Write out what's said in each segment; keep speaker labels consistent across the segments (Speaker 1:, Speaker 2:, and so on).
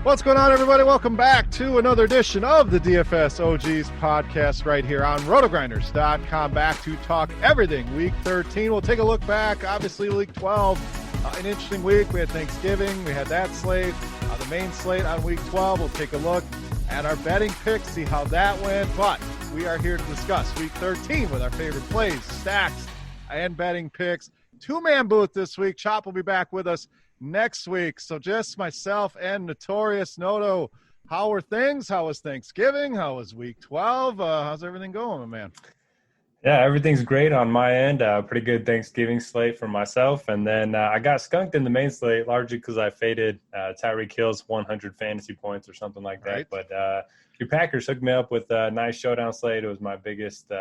Speaker 1: What's going on, everybody? Welcome back to another edition of the DFS OGs podcast right here on RotoGrinders.com. Back to talk everything Week 13. We'll take a look back. Obviously, Week 12, an interesting week. We had Thanksgiving. We had that slate. The main slate on Week 12. We'll take a look at our betting picks, see how that went. But we are here to discuss Week 13 with our favorite plays, stacks, and betting picks. Two-man booth this week. Chop will be back with us next week. So just myself and Notorious. Noto, how are things? How was Thanksgiving? How was Week 12? How's everything going, my man?
Speaker 2: Yeah, everything's great on my end. Pretty good Thanksgiving slate for myself. And then I got skunked in the main slate largely because I faded Tyreek Hill's 100 fantasy points or something like that.
Speaker 1: Right.
Speaker 2: But your Packers hooked me up with a nice showdown slate. It was my biggest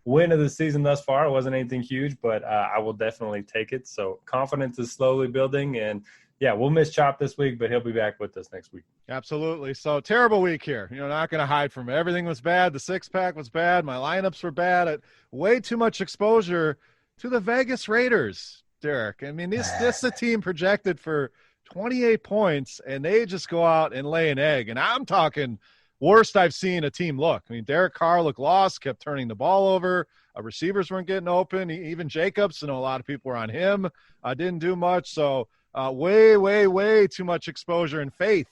Speaker 2: win of the season thus far. It wasn't anything huge, but I will definitely take it. So confidence is slowly building. And, yeah, we'll miss Chop this week, but he'll be back with us next week.
Speaker 1: Absolutely. So terrible week here. Not going to hide from it. Everything was bad. The six-pack was bad. My lineups were bad. Way too much exposure to the Vegas Raiders, Derek. I mean, this is a team projected for 28 points, and they just go out and lay an egg. And I'm talking worst I've seen a team look. I mean, Derek Carr looked lost, kept turning the ball over. Receivers weren't getting open. Even Jacobs, a lot of people were on him. Didn't do much. So way too much exposure and faith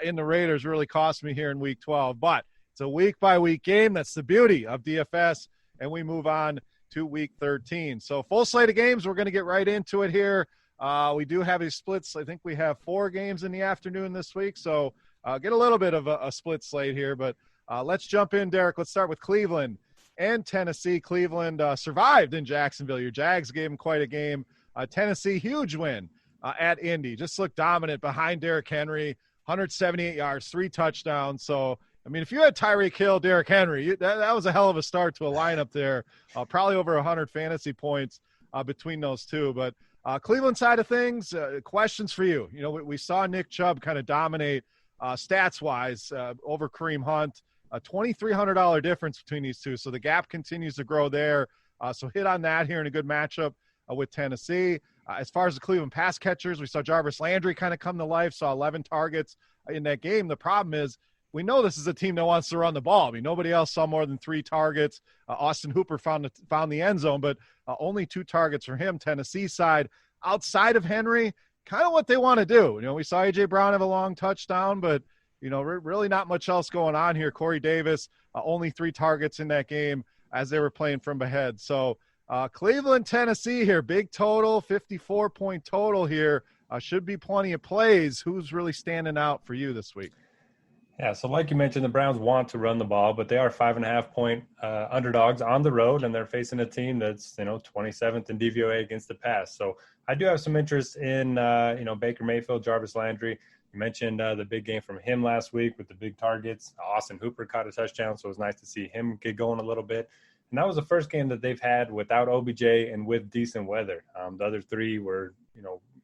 Speaker 1: in the Raiders really cost me here in Week 12. But it's a week-by-week game. That's the beauty of DFS. And we move on to Week 13. So full slate of games. We're going to get right into it here. We do have a splits. I think we have 4 games in the afternoon this week. So get a little bit of a split slate here. But let's jump in, Derek. Let's start with Cleveland and Tennessee. Cleveland survived in Jacksonville. Your Jags gave them quite a game. Tennessee, huge win at Indy. Just looked dominant behind Derrick Henry. 178 yards, 3 touchdowns. So, I mean, if you had Tyreek Hill, Derrick Henry, that was a hell of a start to a lineup there. Probably over 100 fantasy points between those two. But Cleveland side of things, questions for you. We saw Nick Chubb kind of dominate stats-wise over Kareem Hunt. A $2,300 difference between these two. So the gap continues to grow there. So hit on that here in a good matchup with Tennessee. As far as the Cleveland pass catchers, we saw Jarvis Landry kind of come to life, saw 11 targets in that game. The problem is we know this is a team that wants to run the ball. I mean, nobody else saw more than 3 targets. Austin Hooper found the end zone, but only 2 targets for him. Tennessee side, outside of Henry, kind of what they want to do. We saw A.J. Brown have a long touchdown, but, really not much else going on here. Corey Davis, only 3 targets in that game as they were playing from ahead. So, Cleveland, Tennessee here, big total, 54-point total here. Should be plenty of plays. Who's really standing out for you this week?
Speaker 2: Yeah, so like you mentioned, the Browns want to run the ball, but they are 5.5-point underdogs on the road, and they're facing a team that's 27th in DVOA against the pass. So I do have some interest in Baker Mayfield, Jarvis Landry. You mentioned the big game from him last week with the big targets. Austin Hooper caught a touchdown, so it was nice to see him get going a little bit. And that was the first game that they've had without OBJ and with decent weather. The other 3 were,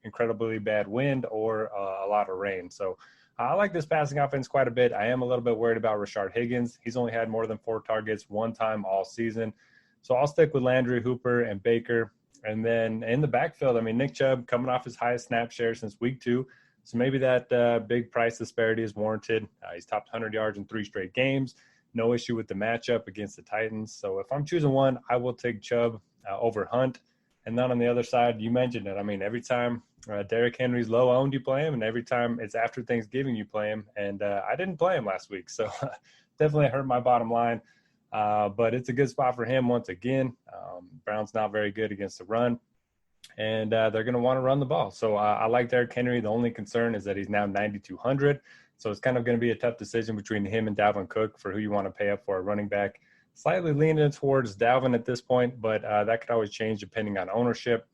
Speaker 2: incredibly bad wind or a lot of rain. So I like this passing offense quite a bit. I am a little bit worried about Rashard Higgins. He's only had more than 4 targets one time all season. So I'll stick with Landry, Hooper, and Baker. And then in the backfield, Nick Chubb coming off his highest snap share since week 2. So maybe that big price disparity is warranted. He's topped 100 yards in 3 straight games. No issue with the matchup against the Titans. So if I'm choosing one, I will take Chubb over Hunt. And then on the other side, you mentioned it. Every time Derrick Henry's low-owned, you play him. And every time it's after Thanksgiving, you play him. And I didn't play him last week. So definitely hurt my bottom line. But it's a good spot for him once again. Brown's not very good against the run. And they're going to want to run the ball. So I like Derrick Henry. The only concern is that he's now 9,200. So it's kind of going to be a tough decision between him and Dalvin Cook for who you want to pay up for a running back. Slightly leaning towards Dalvin at this point, but that could always change depending on ownership.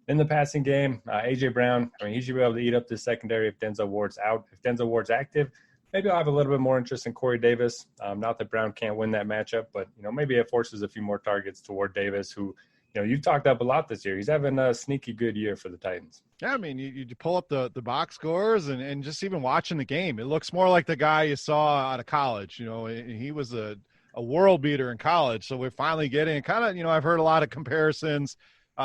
Speaker 2: In the passing game, A.J. Brown, he should be able to eat up this secondary if Denzel Ward's out. If Denzel Ward's active, maybe I'll have a little bit more interest in Corey Davis. Not that Brown can't win that matchup, but, maybe it forces a few more targets toward Davis, who, you've talked up a lot this year. He's having a sneaky good year for the Titans.
Speaker 1: Yeah, you pull up the box scores and just even watching the game, it looks more like the guy you saw out of college. He was a a world beater in college. So we're finally getting kind of, I've heard a lot of comparisons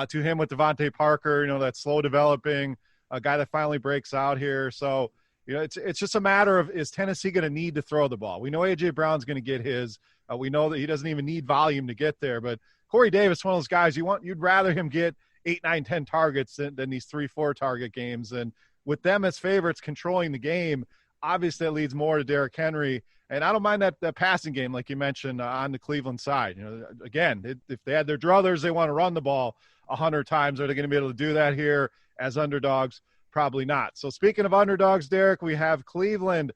Speaker 1: to him with Devontae Parker, that slow developing a guy that finally breaks out here. So, it's just a matter of, is Tennessee going to need to throw the ball? We know A.J. Brown's going to get his. We know that he doesn't even need volume to get there. But Corey Davis, one of those guys you'd rather him get 8, 9, 10 targets than these 3, 4 target games. And with them as favorites controlling the game, obviously that leads more to Derrick Henry. And I don't mind that passing game, like you mentioned, on the Cleveland side. Again, if they had their druthers, they want to run the ball 100 times. Are they going to be able to do that here as underdogs? Probably not. So speaking of underdogs, Derek, we have Cleveland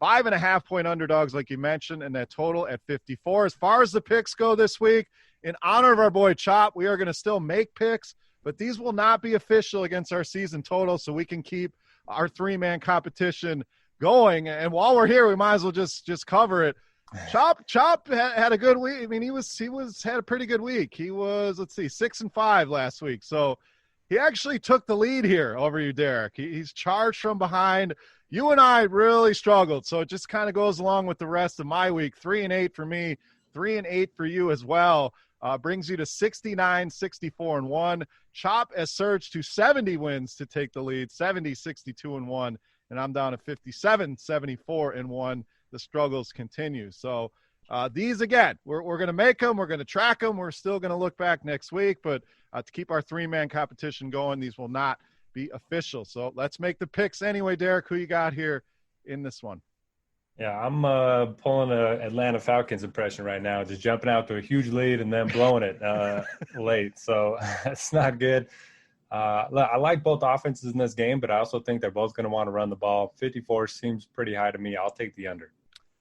Speaker 1: 5.5-point underdogs, like you mentioned, and that total at 54. As far as the picks go this week, in honor of our boy Chop, we are going to still make picks, but these will not be official against our season total, so we can keep our 3-man competition going. And while we're here, we might as well just cover it. Chop had a good week. I mean, he had a pretty good week. He was, 6-5 last week. So he actually took the lead here over you, Derek. He's charged from behind. You and I really struggled, so it just kind of goes along with the rest of my week. 3-8 for me, 3-8 for you as well. Brings you to 69, 64-1. Chop has surged to 70 wins to take the lead, 70, 62-1, and I'm down to 57, 74-1. The struggles continue. So these, again, we're going to make them. We're going to track them. We're still going to look back next week, but to keep our 3-man competition going, these will not be official. So let's make the picks anyway. Derek, who you got here in this one?
Speaker 2: Yeah, I'm pulling a Atlanta Falcons impression right now, just jumping out to a huge lead and then blowing it late. So it's not good. I like both offenses in this game, but I also think they're both going to want to run the ball. 54 seems pretty high to me. I'll take the under.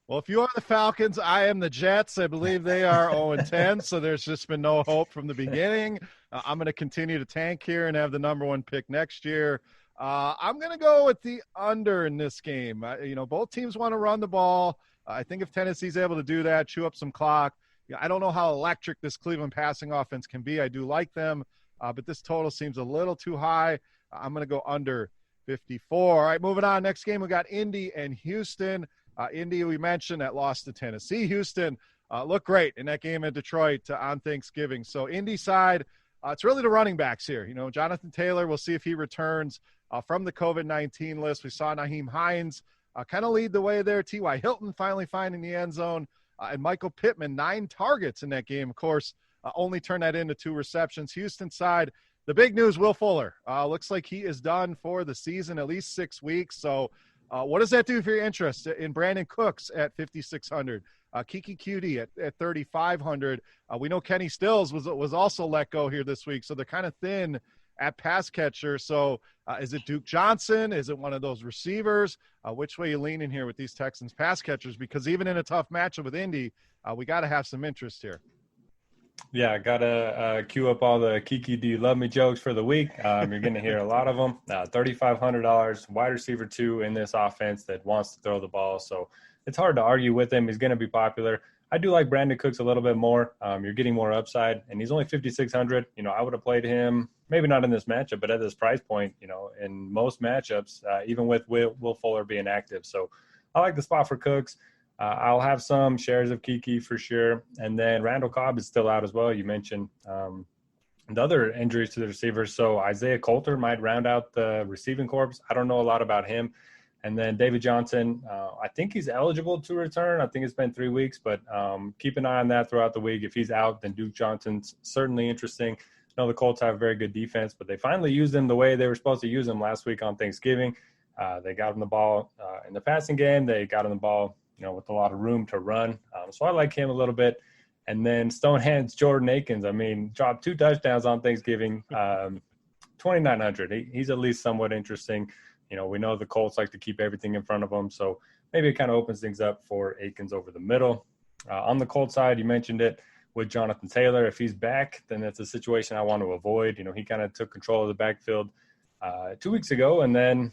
Speaker 1: Well, if you are the Falcons, I am the Jets. I believe they are 0-10, so there's just been no hope from the beginning. I'm going to continue to tank here and have the number 1 pick next year. I'm going to go with the under in this game. Both teams want to run the ball. I think if Tennessee's able to do that, chew up some clock. I don't know how electric this Cleveland passing offense can be. I do like them, but this total seems a little too high. I'm going to go under 54. All right, moving on. Next game, we got Indy and Houston. Indy, we mentioned, that lost to Tennessee. Houston looked great in that game in Detroit on Thanksgiving. So Indy side, it's really the running backs here. Jonathan Taylor, we'll see if he returns from the COVID-19 list. We saw Nyheim Hines kind of lead the way there. T.Y. Hilton finally finding the end zone. And Michael Pittman, 9 targets in that game. Of course, only turned that into 2 receptions. Houston side, the big news, Will Fuller. Looks like he is done for the season, at least 6 weeks. So what does that do for your interest in Brandon Cooks at 5,600? Kiki Cutie at 3,500. We know Kenny Stills was also let go here this week, so they're kind of thin at pass catcher. So is it Duke Johnson? Is it one of those receivers? Which way you leaning here with these Texans pass catchers? Because even in a tough matchup with Indy, we got to have some interest here.
Speaker 2: Yeah, I got to queue up all the Kiki Do You Love Me jokes for the week. You're going to hear a lot of them. $3,500, wide receiver 2 in this offense that wants to throw the ball. So it's hard to argue with him. He's going to be popular. I do like Brandon Cooks a little bit more. You're getting more upside, and he's only 5,600. I would have played him, maybe not in this matchup, but at this price point, in most matchups, even with Will Fuller being active. So I like the spot for Cooks. I'll have some shares of Kiki for sure. And then Randall Cobb is still out as well. You mentioned the other injuries to the receivers. So Isaiah Coulter might round out the receiving corps. I don't know a lot about him. And then David Johnson, I think he's eligible to return. I think it's been 3 weeks, but keep an eye on that throughout the week. If he's out, then Duke Johnson's certainly interesting. I know the Colts have a very good defense, but they finally used him the way they were supposed to use him last week on Thanksgiving. They got him the ball in the passing game. They got him the ball with a lot of room to run. So I like him a little bit. And then Stonehands Jordan Akins, dropped 2 touchdowns on Thanksgiving, 2,900. He's at least somewhat interesting. We know the Colts like to keep everything in front of them. So maybe it kind of opens things up for Akins over the middle. On the Colts side, you mentioned it with Jonathan Taylor. If he's back, then that's a situation I want to avoid. He kind of took control of the backfield 2 weeks ago. And then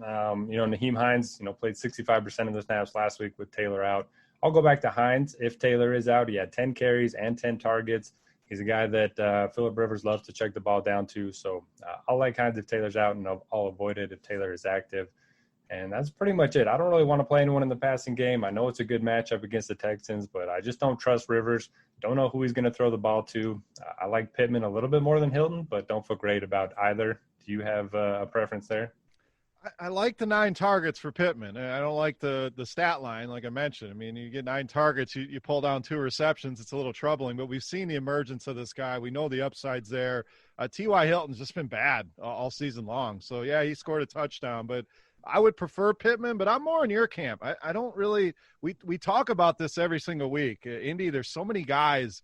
Speaker 2: Nyheim Hines, played 65% of the snaps last week with Taylor out. I'll go back to Hines. If Taylor is out, he had 10 carries and 10 targets. He's a guy that Phillip Rivers loves to check the ball down to. So I'll like Hines if Taylor's out, and I'll avoid it if Taylor is active. And that's pretty much it. I don't really want to play anyone in the passing game. I know it's a good matchup against the Texans, but I just don't trust Rivers. Don't know who he's going to throw the ball to. I like Pittman a little bit more than Hilton, but don't feel great about either. Do you have a preference there?
Speaker 1: I like the 9 targets for Pittman. I don't like the stat line, like I mentioned. I mean, you get 9 targets, you pull down 2 receptions, it's a little troubling, but we've seen the emergence of this guy. We know the upside's there. T.Y. Hilton's just been bad all season long. So, yeah, he scored a touchdown, but I would prefer Pittman, but I'm more in your camp. I don't really – we talk about this every single week. Indy, there's so many guys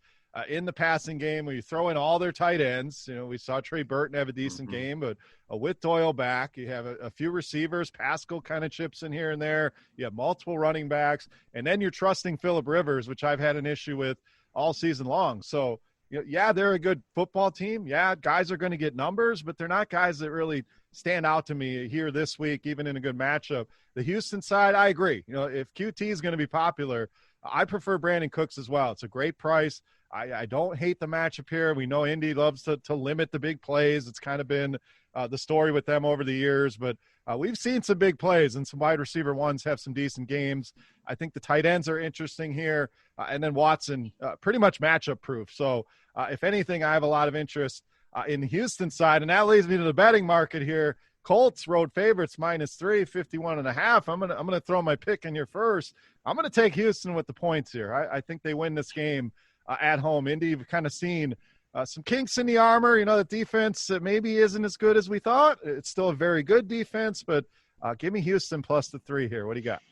Speaker 1: in the passing game where you throw in all their tight ends. You know, we saw Trey Burton have a decent game, but with Doyle back, you have a few receivers. Pascal kind of chips in here and there. You have multiple running backs, and then you're trusting Phillip Rivers, which I've had an issue with all season long. So, yeah, they're a good football team. Yeah, guys are going to get numbers, but they're not guys that really stand out to me here this week, even in a good matchup. The Houston side, I agree. If QT is going to be popular, I prefer Brandon Cooks as well. It's a great price. I don't hate the matchup here. We know Indy loves to limit the big plays. It's kind of been the story with them over the years, but we've seen some big plays, and some wide receiver ones have some decent games. I think the tight ends are interesting here, and then Watson pretty much matchup proof. So if anything, I have a lot of interest in the Houston side, and that leads me to the betting market here. Colts road favorites -3, 51.5. I'm gonna throw my pick in here first. I'm gonna take Houston with the points here. I think they win this game at home. Indy, you've kind of seen some kinks in the armor. The defense maybe isn't as good as we thought. It's still a very good defense, but give me Houston plus the 3 here. What do you got?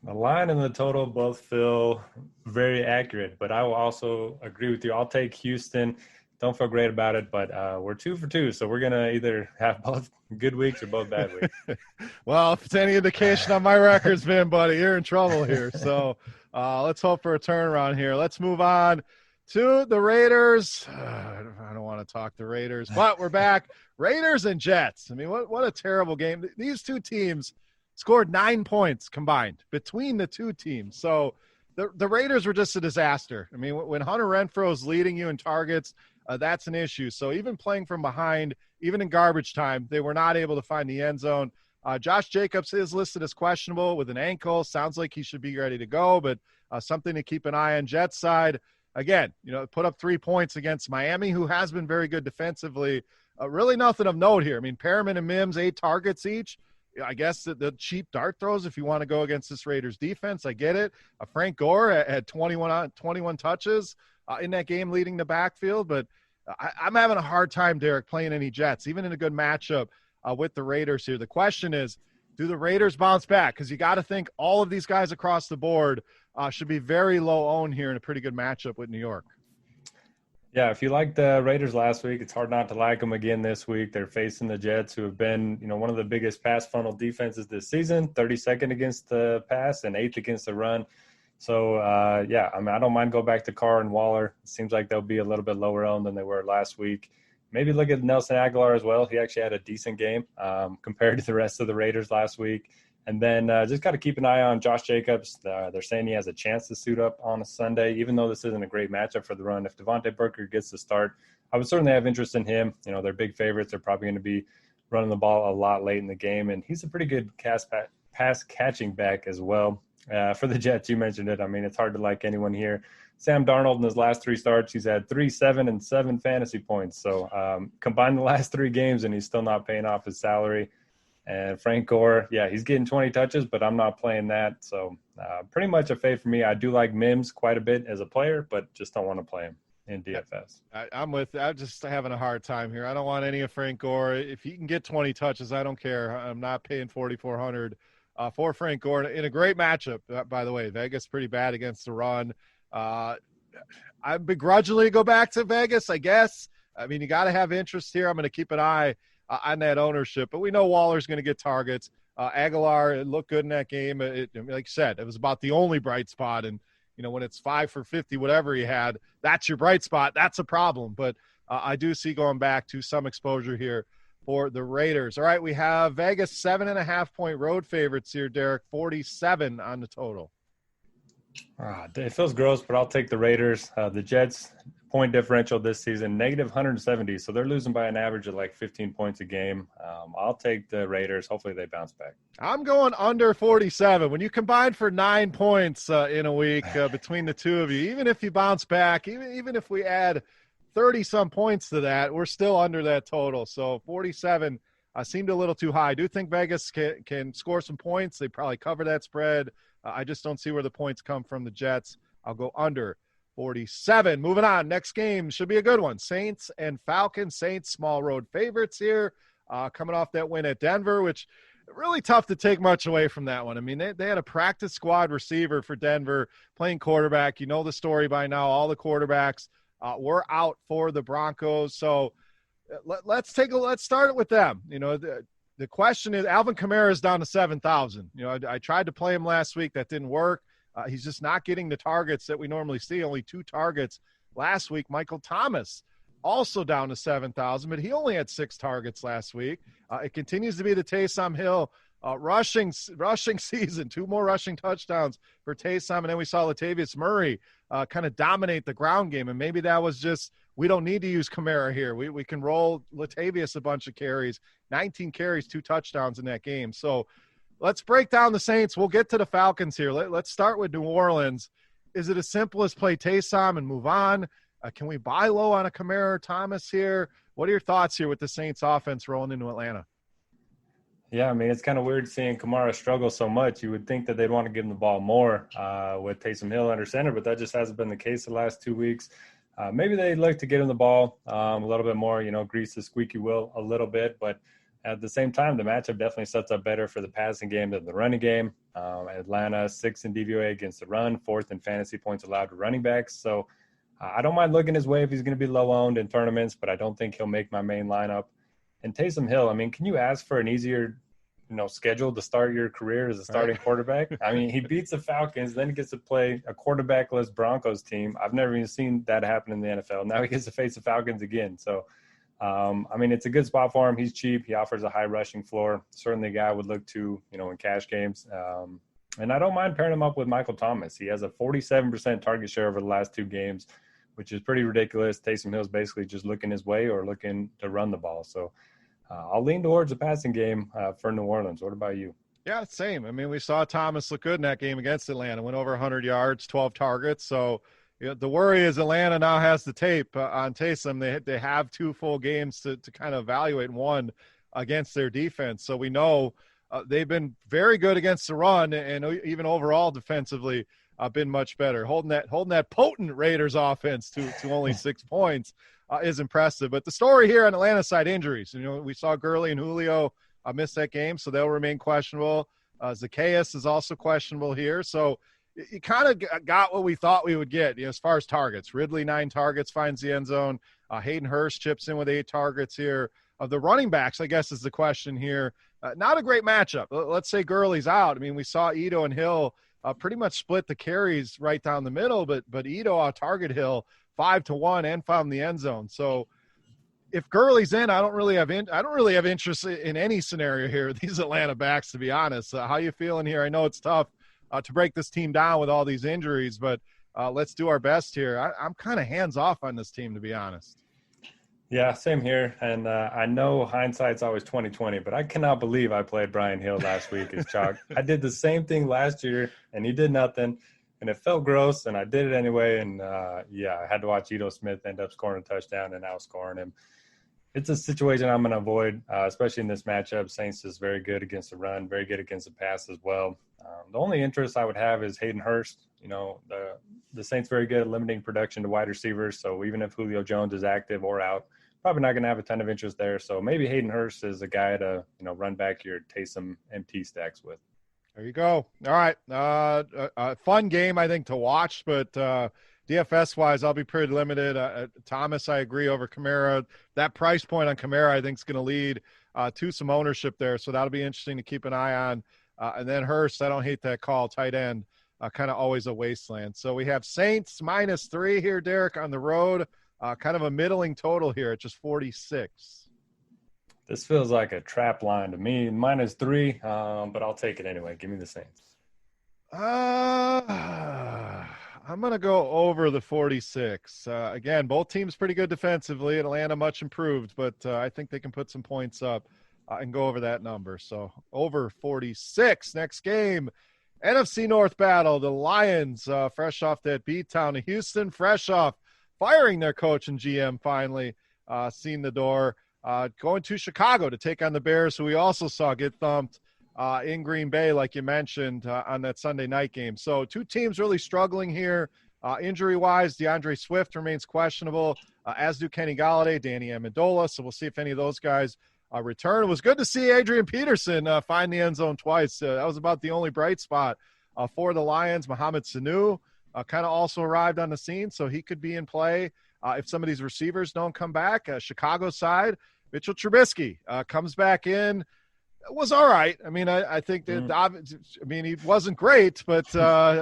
Speaker 2: The line and the total both feel very accurate, but I will also agree with you. I'll take Houston. Don't feel great about it, but we're 2 for 2, so we're going to either have both good weeks or both bad weeks.
Speaker 1: Well, if it's any indication on my records, man, buddy, you're in trouble here. So let's hope for a turnaround here. Let's move on to the Raiders. I don't want to talk the Raiders, but we're back. Raiders and Jets. I mean, what a terrible game. These two teams scored 9 points combined between the two teams. So the Raiders were just a disaster. I mean, when Hunter Renfrow leading you in targets, that's an issue. So even playing from behind, even in garbage time, they were not able to find the end zone. Josh Jacobs is listed as questionable with an ankle. Sounds like he should be ready to go, but something to keep an eye on. Jets side, again, put up 3 points against Miami, who has been very good defensively. Really nothing of note here. I mean, Perriman and Mims, 8 targets each. I guess the cheap dart throws if you want to go against this Raiders defense. I get it. Frank Gore had 21 touches in that game leading the backfield, but I'm having a hard time, Derek, playing any Jets, even in a good matchup with the Raiders here. The question is, do the Raiders bounce back? Because you got to think all of these guys across the board should be very low owned here in a pretty good matchup with New York.
Speaker 2: Yeah, if you liked the Raiders last week, it's hard not to like them again this week. They're facing the Jets, who have been, one of the biggest pass funnel defenses this season, 32nd against the pass and 8th against the run. So, I mean, I don't mind go back to Carr and Waller. It seems like they'll be a little bit lower owned than they were last week. Maybe look at Nelson Aguilar as well. He actually had a decent game compared to the rest of the Raiders last week. And then just got to keep an eye on Josh Jacobs. They're saying he has a chance to suit up on a Sunday, even though this isn't a great matchup for the run. If Devontae Booker gets the start, I would certainly have interest in him. They're big favorites. They're probably going to be running the ball a lot late in the game. And he's a pretty good pass catching back as well. For the Jets, you mentioned it. I mean, it's hard to like anyone here. Sam Darnold in his last 3 starts, he's had 3, 7, and 7 fantasy points. So combine the last 3 games, and he's still not paying off his salary. And Frank Gore, yeah, he's getting 20 touches, but I'm not playing that. So pretty much a fade for me. I do like Mims quite a bit as a player, but just don't want to play him in DFS.
Speaker 1: I'm just having a hard time here. I don't want any of Frank Gore. If he can get 20 touches, I don't care. I'm not paying $4,400 for Frank Gore in a great matchup, by the way. Vegas pretty bad against the run. I begrudgingly go back to Vegas, I guess. I mean, you got to have interest here. I'm going to keep an eye on that ownership, but we know Waller's going to get targets. Aguilar, it looked good in that game. Like you said, it was about the only bright spot. And, when it's 5 for 50, whatever he had, that's your bright spot. That's a problem. But I do see going back to some exposure here for the Raiders. All right, we have Vegas 7.5-point road favorites here, Derek, 47 on the total.
Speaker 2: It feels gross, but I'll take the Raiders. The Jets point differential this season, negative 170. So they're losing by an average of like 15 points a game. I'll take the Raiders. Hopefully they bounce back.
Speaker 1: I'm going under 47. When you combine for 9 points in a week between the two of you, even if you bounce back, even if we add 30-some points to that, we're still under that total. So 47 seemed a little too high. I do think Vegas can score some points. They probably cover that spread. I just don't see where the points come from the Jets. I'll go under 47. Moving on. Next game should be a good one. Saints and Falcons. Saints, small road favorites here. Coming off that win at Denver, which really tough to take much away from that one. I mean, they had a practice squad receiver for Denver playing quarterback. You know the story by now. All the quarterbacks were out for the Broncos. So let's start it with them. You know, the question is, Alvin Kamara is down to 7,000. You know, I tried to play him last week. That didn't work. He's just not getting the targets that we normally see. Only 2 targets last week. Michael Thomas also down to 7,000, but he only had 6 targets last week. It continues to be the Taysom Hill rushing season. 2 more rushing touchdowns for Taysom, and then we saw Latavius Murray kind of dominate the ground game, and maybe that was just, we don't need to use Kamara here. We can roll Latavius a bunch of carries, 19 carries, 2 touchdowns in that game. So let's break down the Saints. We'll get to the Falcons here. Let's start with New Orleans. Is it as simple as play Taysom and move on? Can we buy low on a Kamara or Thomas here? What are your thoughts here with the Saints offense rolling into Atlanta?
Speaker 2: Yeah, I mean, it's kind of weird seeing Kamara struggle so much. You would think that they'd want to give him the ball more with Taysom Hill under center, but that just hasn't been the case the last 2 weeks. Maybe they'd like to get him the ball a little bit more, grease the squeaky wheel a little bit. But at the same time, the matchup definitely sets up better for the passing game than the running game. Atlanta, 6th in DVOA against the run, 4th in fantasy points allowed to running backs. So I don't mind looking his way if he's going to be low owned in tournaments, but I don't think he'll make my main lineup. And Taysom Hill, I mean, can you ask for an easier schedule to start your career as a starting quarterback? I mean, he beats the Falcons, then he gets to play a quarterbackless Broncos team. I've never even seen that happen in the NFL. Now he gets to face the Falcons again. So, I mean, it's a good spot for him. He's cheap. He offers a high rushing floor. Certainly a guy I would look to, in cash games. And I don't mind pairing him up with Michael Thomas. He has a 47% target share over the last 2 games, which is pretty ridiculous. Taysom Hill's basically just looking his way or looking to run the ball. So, I'll lean towards the passing game for New Orleans. What about you?
Speaker 1: Yeah, same. I mean, we saw Thomas look good in that game against Atlanta. Went over 100 yards, 12 targets. So the worry is Atlanta now has the tape on Taysom. They have 2 full games to kind of evaluate, one against their defense. So we know they've been very good against the run, and even overall defensively been much better. Holding that potent Raiders offense to only 6 points is impressive. But the story here on Atlanta side, injuries. We saw Gurley and Julio miss that game, so they'll remain questionable. Zacchaeus is also questionable here. So you kind of got what we thought we would get as far as targets. Ridley, 9 targets, finds the end zone. Hayden Hurst chips in with 8 targets here. The running backs, I guess, is the question here. Not a great matchup. Let's say Gurley's out. I mean, we saw Ito and Hill pretty much split the carries right down the middle, but Ito out-target Hill 5-1 and found the end zone. So if Gurley's in, I don't really have interest in any scenario here with these Atlanta backs, to be honest. How you feeling here? I know it's tough to break this team down with all these injuries, but let's do our best here. I'm kind of hands off on this team, to be honest.
Speaker 2: Yeah, same here. And I know hindsight's always 20/20, but I cannot believe I played Brian Hill last week as chalk. I did the same thing last year, and he did nothing. And it felt gross, and I did it anyway. And, I had to watch Ito Smith end up scoring a touchdown and outscoring him. It's a situation I'm going to avoid, especially in this matchup. Saints is very good against the run, very good against the pass as well. The only interest I would have is Hayden Hurst. The Saints very good at limiting production to wide receivers. So even if Julio Jones is active or out, probably not going to have a ton of interest there. So maybe Hayden Hurst is a guy to, run back your Taysom MT stacks with.
Speaker 1: There you go. All right. A fun game, I think, to watch, but DFS-wise, I'll be pretty limited. Thomas, I agree, over Kamara. That price point on Kamara, I think, is going to lead to some ownership there, so that'll be interesting to keep an eye on. And then Hurst, I don't hate that call, tight end, kind of always a wasteland. So we have Saints -3 here, Derek, on the road. Kind of a middling total here at just 46.
Speaker 2: This feels like a trap line to me. -3, but I'll take it anyway. Give me the Saints.
Speaker 1: I'm going to go over the 46. Again, both teams pretty good defensively. Atlanta much improved, but I think they can put some points up and go over that number. So over 46. Next game, NFC North battle. The Lions, fresh off that beatdown of Houston, fresh off firing their coach and GM finally, seen the door. Going to Chicago to take on the Bears, who we also saw get thumped in Green Bay, like you mentioned, on that Sunday night game. So two teams really struggling here. Injury-wise, DeAndre Swift remains questionable, as do Kenny Golladay, Danny Amendola. So we'll see if any of those guys return. It was good to see Adrian Peterson find the end zone twice. That was about the only bright spot for the Lions. Mohamed Sanu kind of also arrived on the scene, so he could be in play if some of these receivers don't come back. Chicago side, Mitchell Trubisky comes back in. It was all right. I mean, I think that he wasn't great, but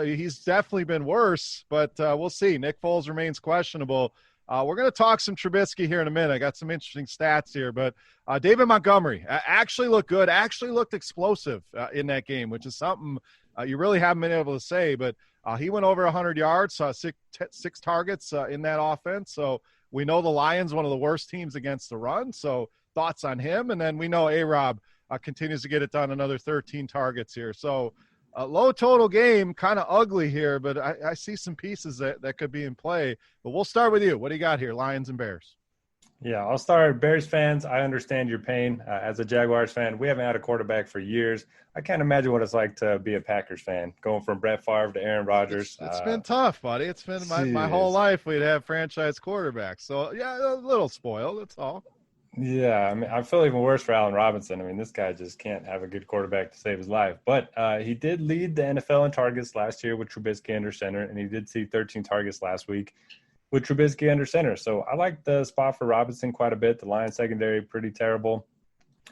Speaker 1: he's definitely been worse. But we'll see. Nick Foles remains questionable. We're going to talk some Trubisky here in a minute. I got some interesting stats here, but David Montgomery actually looked good, actually looked explosive in that game, which is something you really haven't been able to say. But he went over 100 yards, saw six targets in that offense. So we know the Lions, one of the worst teams against the run. So thoughts on him. And then we know A-Rob continues to get it done, another 13 targets here. So low total game, kind of ugly here, but I see some pieces that could be in play. But we'll start with you. What do you got here, Lions and Bears?
Speaker 2: Yeah, I'll start. Bears fans, I understand your pain. As a Jaguars fan, we haven't had a quarterback for years. I can't imagine what it's like to be a Packers fan, going from Brett Favre to Aaron Rodgers.
Speaker 1: It's been tough, buddy. It's been my whole life we'd have franchise quarterbacks. So, yeah, a little spoiled, that's all.
Speaker 2: Yeah, I mean, I feel even worse for Allen Robinson. I mean, this guy just can't have a good quarterback to save his life. But he did lead the NFL in targets last year with Trubisky under center, and he did see 13 targets last week with Trubisky under center. So I like the spot for Robinson quite a bit. The Lions secondary, pretty terrible.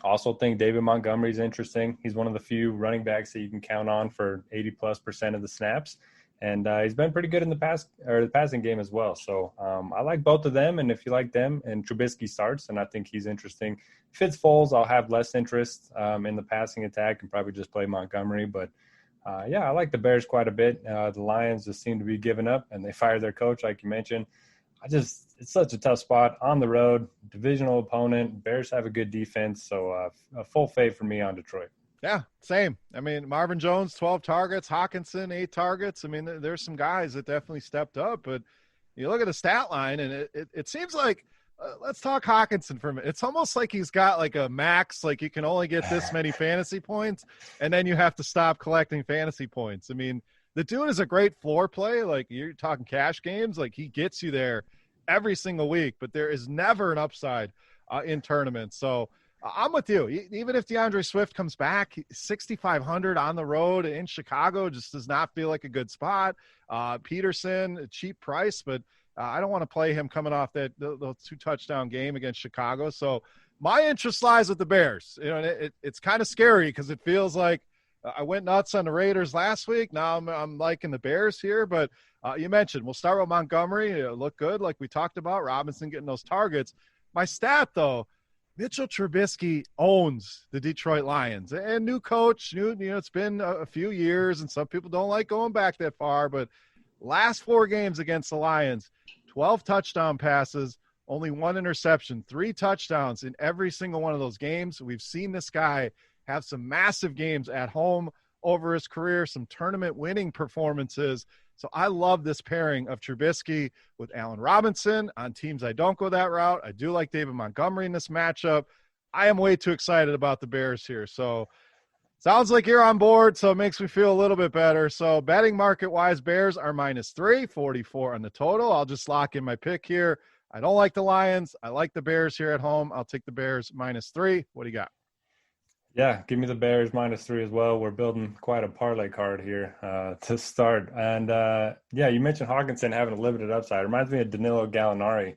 Speaker 2: Also think David Montgomery is interesting. He's one of the few running backs that you can count on for 80+% of the snaps. And he's been pretty good in the passing game as well. So I like both of them. And if you like them and Trubisky starts, and I think he's interesting. If it's Foles, I'll have less interest in the passing attack and probably just play Montgomery. But, yeah, I like the Bears quite a bit. The Lions just seem to be giving up, and they fired their coach, like you mentioned. It's such a tough spot on the road, divisional opponent. Bears have a good defense. So a full fade for me on Detroit.
Speaker 1: Yeah, same. I mean, Marvin Jones, 12 targets, Hawkinson, 8 targets. I mean, there's some guys that definitely stepped up, but you look at the stat line and it seems like, let's talk Hawkinson for a minute. It's almost like he's got like a max, like you can only get this many fantasy points and then you have to stop collecting fantasy points. I mean, the dude is a great floor play. Like you're talking cash games, like he gets you there every single week, but there is never an upside in tournaments. So, I'm with you. Even if DeAndre Swift comes back, 6,500 on the road in Chicago just does not feel like a good spot. Peterson, a cheap price, but I don't want to play him coming off the 2-touchdown game against Chicago. So my interest lies with the Bears. You know, it's kind of scary because it feels like I went nuts on the Raiders last week. Now I'm liking the Bears here, but you mentioned we'll start with Montgomery. Look good, like we talked about. Robinson getting those targets. My stat though. Mitchell Trubisky owns the Detroit Lions, and new coach. It's been a few years, and some people don't like going back that far. But last 4 games against the Lions, 12 touchdown passes, only 1 interception, 3 touchdowns in every single one of those games. We've seen this guy have some massive games at home over his career, some tournament winning performances. So I love this pairing of Trubisky with Allen Robinson on teams I don't go that route. I do like David Montgomery in this matchup. I am way too excited about the Bears here. So sounds like you're on board, so it makes me feel a little bit better. So betting market-wise, Bears are -3, 44 on the total. I'll just lock in my pick here. I don't like the Lions. I like the Bears here at home. I'll take the Bears -3. What do you got?
Speaker 2: Yeah, give me the Bears -3 as well. We're building quite a parlay card here to start. And, yeah, you mentioned Hawkinson having a limited upside. It reminds me of Danilo Gallinari.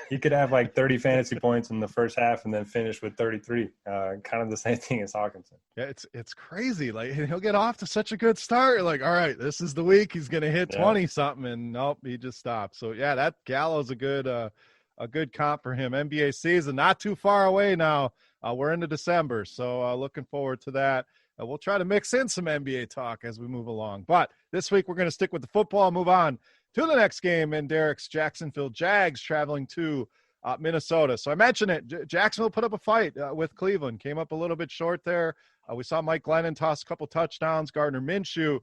Speaker 2: He could have like 30 fantasy points in the first half and then finish with 33. Kind of the same thing as Hawkinson.
Speaker 1: Yeah, it's crazy. Like he'll get off to such a good start. You're like, all right, this is the week he's going to hit 20-something, and nope, he just stopped. So, yeah, that Gallo's a good comp for him. NBA season not too far away now. We're into December, so looking forward to that. We'll try to mix in some NBA talk as we move along. But this week we're going to stick with the football, move on to the next game in Derek's Jacksonville Jags traveling to Minnesota. So I mentioned it. Jacksonville put up a fight with Cleveland, came up a little bit short there. We saw Mike Glennon toss a couple touchdowns. Gardner Minshew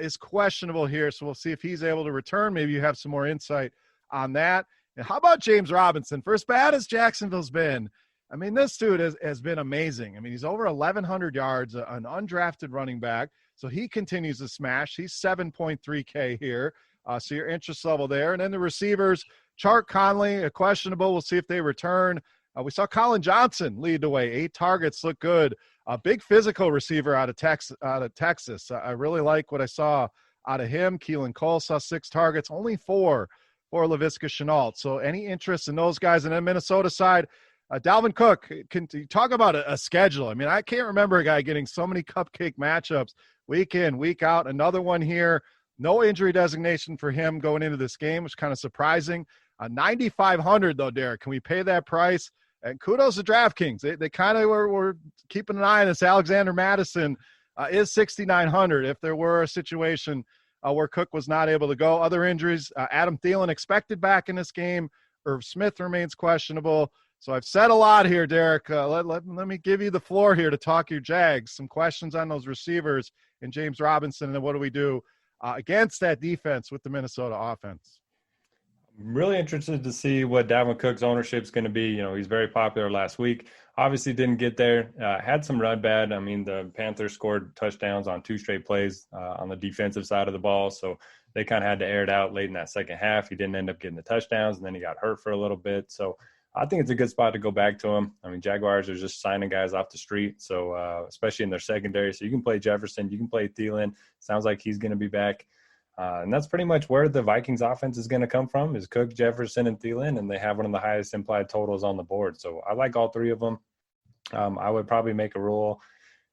Speaker 1: is questionable here, so we'll see if he's able to return. Maybe you have some more insight on that. And how about James Robinson? For as bad as Jacksonville's been, I mean, this dude has been amazing. I mean, he's over 1,100 yards, an undrafted running back, so he continues to smash. He's 7.3K here, so your interest level there. And then the receivers, Chark Conley, questionable. We'll see if they return. We saw Colin Johnson lead the way. 8 targets, look good. A big physical receiver out of Texas. I really like what I saw out of him. Keelan Cole saw 6 targets, only 4 for Laviska Shenault. So any interest in those guys? And then Minnesota side, Dalvin Cook, can you talk about a schedule? I mean, I can't remember a guy getting so many cupcake matchups week in, week out. Another one here. No injury designation for him going into this game, which is kind of surprising. 9,500 though, Derek. Can we pay that price? And kudos to DraftKings. They kind of were keeping an eye on this. Alexander Madison is 6,900 if there were a situation where Cook was not able to go. Other injuries, Adam Thielen expected back in this game. Irv Smith remains questionable. So I've said a lot here, Derek. Let me give you the floor here to talk your Jags. Some questions on those receivers and James Robinson, and then what do we do against that defense with the Minnesota offense?
Speaker 2: I'm really interested to see what Dalvin Cook's ownership is going to be. You know, he's very popular last week. Obviously didn't get there. Had some run bad. I mean, the Panthers scored touchdowns on 2 straight plays on the defensive side of the ball. So they kind of had to air it out late in that second half. He didn't end up getting the touchdowns, and then he got hurt for a little bit. So I think it's a good spot to go back to him. I mean, Jaguars are just signing guys off the street. So especially in their secondary. So you can play Jefferson, you can play Thielen. Sounds like he's going to be back. And that's pretty much where the Vikings offense is going to come from is Cook, Jefferson, and Thielen, and they have one of the highest implied totals on the board. So I like all 3 of them. I would probably make a rule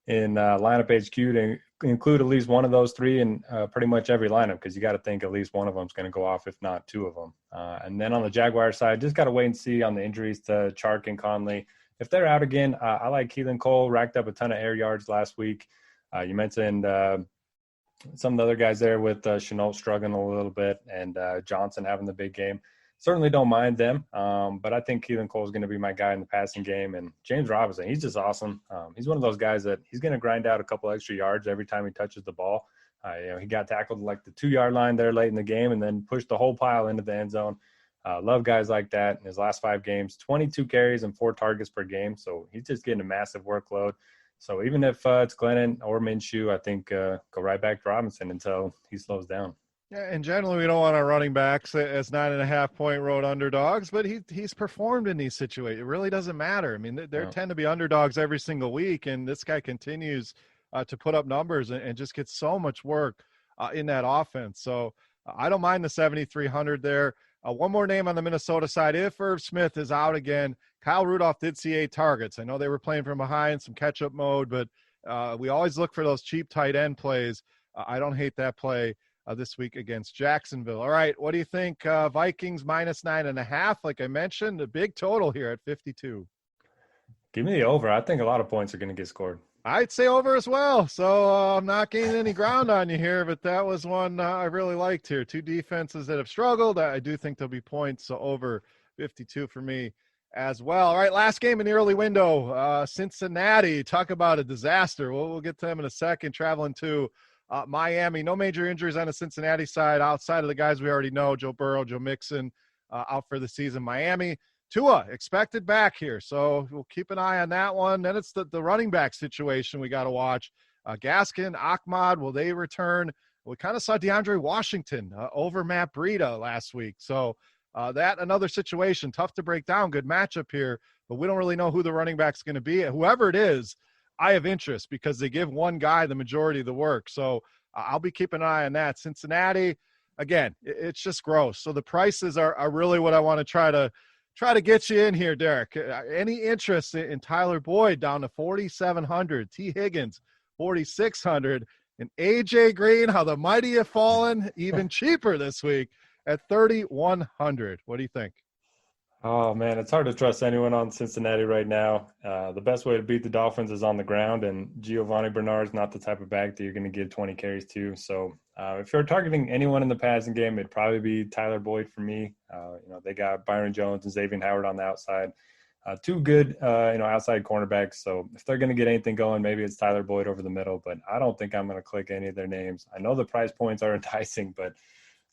Speaker 2: in lineup HQ to include at least one of those 3 in pretty much every lineup because you got to think at least one of them is going to go off, if not 2 of them. And then on the Jaguars side, just got to wait and see on the injuries to Chark and Conley. If they're out again, I like Keelan Cole, racked up a ton of air yards last week. You mentioned some of the other guys there with Shenault struggling a little bit and Johnson having the big game. Certainly don't mind them, but I think Keelan Cole is going to be my guy in the passing game. And James Robinson, he's just awesome. He's one of those guys that he's going to grind out a couple extra yards every time he touches the ball. He got tackled like the 2-yard line there late in the game and then pushed the whole pile into the end zone. Love guys like that. In his last 5 games, 22 carries and 4 targets per game. So he's just getting a massive workload. So even if it's Glennon or Minshew, I think go right back to Robinson until he slows down.
Speaker 1: Yeah, and generally we don't want our running backs as 9.5-point road underdogs, but he's performed in these situations. It really doesn't matter. I mean, there tend to be underdogs every single week, and this guy continues to put up numbers and just gets so much work in that offense. So I don't mind the 7,300 there. One more name on the Minnesota side. If Irv Smith is out again, Kyle Rudolph did see 8 targets. I know they were playing from behind, some catch-up mode, but we always look for those cheap tight end plays. I don't hate that play this week against Jacksonville. All right, what do you think? Vikings minus 9.5, like I mentioned, a big total here at 52.
Speaker 2: Give me the over. I think a lot of points are going to get scored.
Speaker 1: I'd say over as well. So I'm not gaining any ground on you here, but that was one I really liked here. 2 defenses that have struggled. I do think there'll be points, so over 52 for me as well. All right, last game in the early window. Cincinnati, talk about a disaster. We'll get to them in a second. Traveling to Miami. No major injuries on the Cincinnati side outside of the guys we already know, Joe Burrow, Joe Mixon out for the season. Miami, Tua expected back here, so we'll keep an eye on that one. Then it's the running back situation we got to watch. Gaskin, Ahmad, will they return? We kind of saw DeAndre Washington over Matt Breida last week. So that another situation, tough to break down. Good matchup here, but we don't really know who the running back's going to be. Whoever it is, I have interest because they give one guy the majority of the work. So I'll be keeping an eye on that. Cincinnati, again, it's just gross. So the prices are really what I want to try to get you in here, Derek. Any interest in Tyler Boyd down to 4,700, T. Higgins 4,600, and AJ Green, how the mighty have fallen, even cheaper this week at 3,100. What do you think?
Speaker 2: Oh, man, it's hard to trust anyone on Cincinnati right now. The best way to beat the Dolphins is on the ground, and Giovanni Bernard's not the type of back that you're going to give 20 carries to. So if you're targeting anyone in the passing game, it'd probably be Tyler Boyd for me. They got Byron Jones and Xavier Howard on the outside. Two good, outside cornerbacks. So if they're going to get anything going, maybe it's Tyler Boyd over the middle, but I don't think I'm going to click any of their names. I know the price points are enticing, but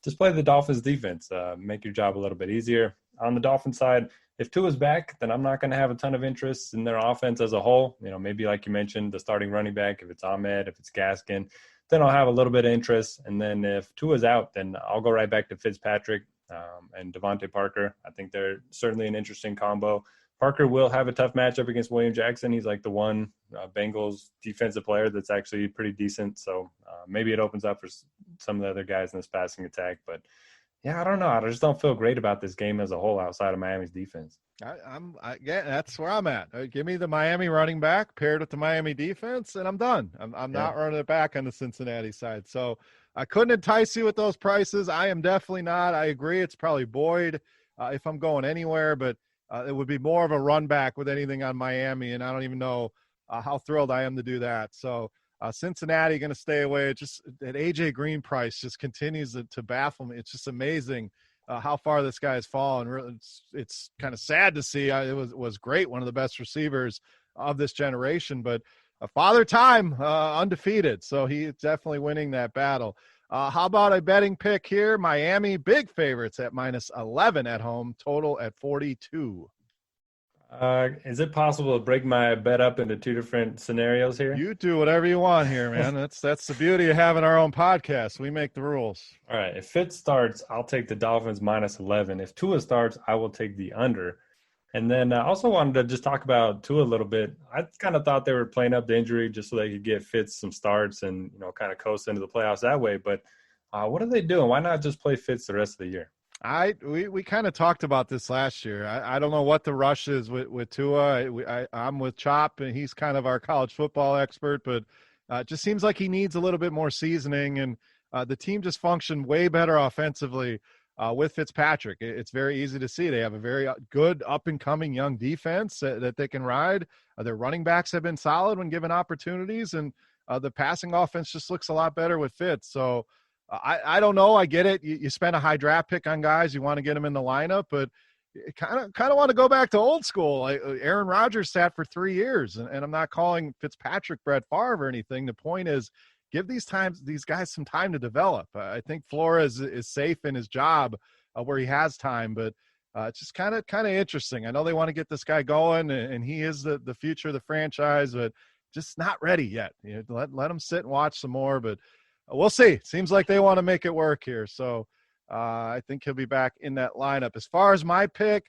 Speaker 2: just play the Dolphins defense, make your job a little bit easier. On the Dolphins side, if Tua's back, then I'm not going to have a ton of interest in their offense as a whole. Maybe like you mentioned, the starting running back, if it's Ahmed, if it's Gaskin, then I'll have a little bit of interest. And then if Tua's out, then I'll go right back to Fitzpatrick and Devontae Parker. I think they're certainly an interesting combo. Parker will have a tough matchup against William Jackson. He's like the one Bengals defensive player that's actually pretty decent. So maybe it opens up for some of the other guys in this passing attack. But, yeah, I don't know. I just don't feel great about this game as a whole outside of Miami's defense.
Speaker 1: That's where I'm at. Give me the Miami running back paired with the Miami defense, and I'm done. I'm not running it back on the Cincinnati side. So I couldn't entice you with those prices. I am definitely not. I agree. It's probably Boyd if I'm going anywhere, but it would be more of a run back with anything on Miami, and I don't even know how thrilled I am to do that. So Cincinnati going to stay away. Just that AJ Green price just continues to baffle me. It's just amazing how far this guy has fallen. It's kind of sad to see. It was great, one of the best receivers of this generation, but Father Time undefeated, so he's definitely winning that battle. How about a betting pick here? Miami, big favorites at -11 at home, total at 42.
Speaker 2: Is it possible to break my bet up into two different scenarios here?
Speaker 1: You do whatever you want here, man. That's the beauty of having our own podcast. We make the rules.
Speaker 2: All right. If Fitz starts, I'll take the Dolphins -11. If Tua starts, I will take the under. And then I also wanted to just talk about Tua a little bit. I kind of thought they were playing up the injury just so they could get Fitz some starts and, kind of coast into the playoffs that way. But what are they doing? Why not just play Fitz the rest of the year?
Speaker 1: We kind of talked about this last year. I don't know what the rush is with Tua. I'm with Chop, and he's kind of our college football expert, but it just seems like he needs a little bit more seasoning, and the team just functioned way better offensively with Fitzpatrick. It's very easy to see. They have a very good up-and-coming young defense that they can ride. Their running backs have been solid when given opportunities, and the passing offense just looks a lot better with Fitz. So I don't know. I get it. You spend a high draft pick on guys. You want to get them in the lineup, but you kind of want to go back to old school. Like Aaron Rodgers sat for 3 years, and I'm not calling Fitzpatrick Brett Favre or anything. The point is, give these guys some time to develop. I think Flores is safe in his job where he has time, but it's just kind of interesting. I know they want to get this guy going, and he is the future of the franchise, but just not ready yet. Let him sit and watch some more, but we'll see. Seems like they want to make it work here. So I think he'll be back in that lineup. As far as my pick,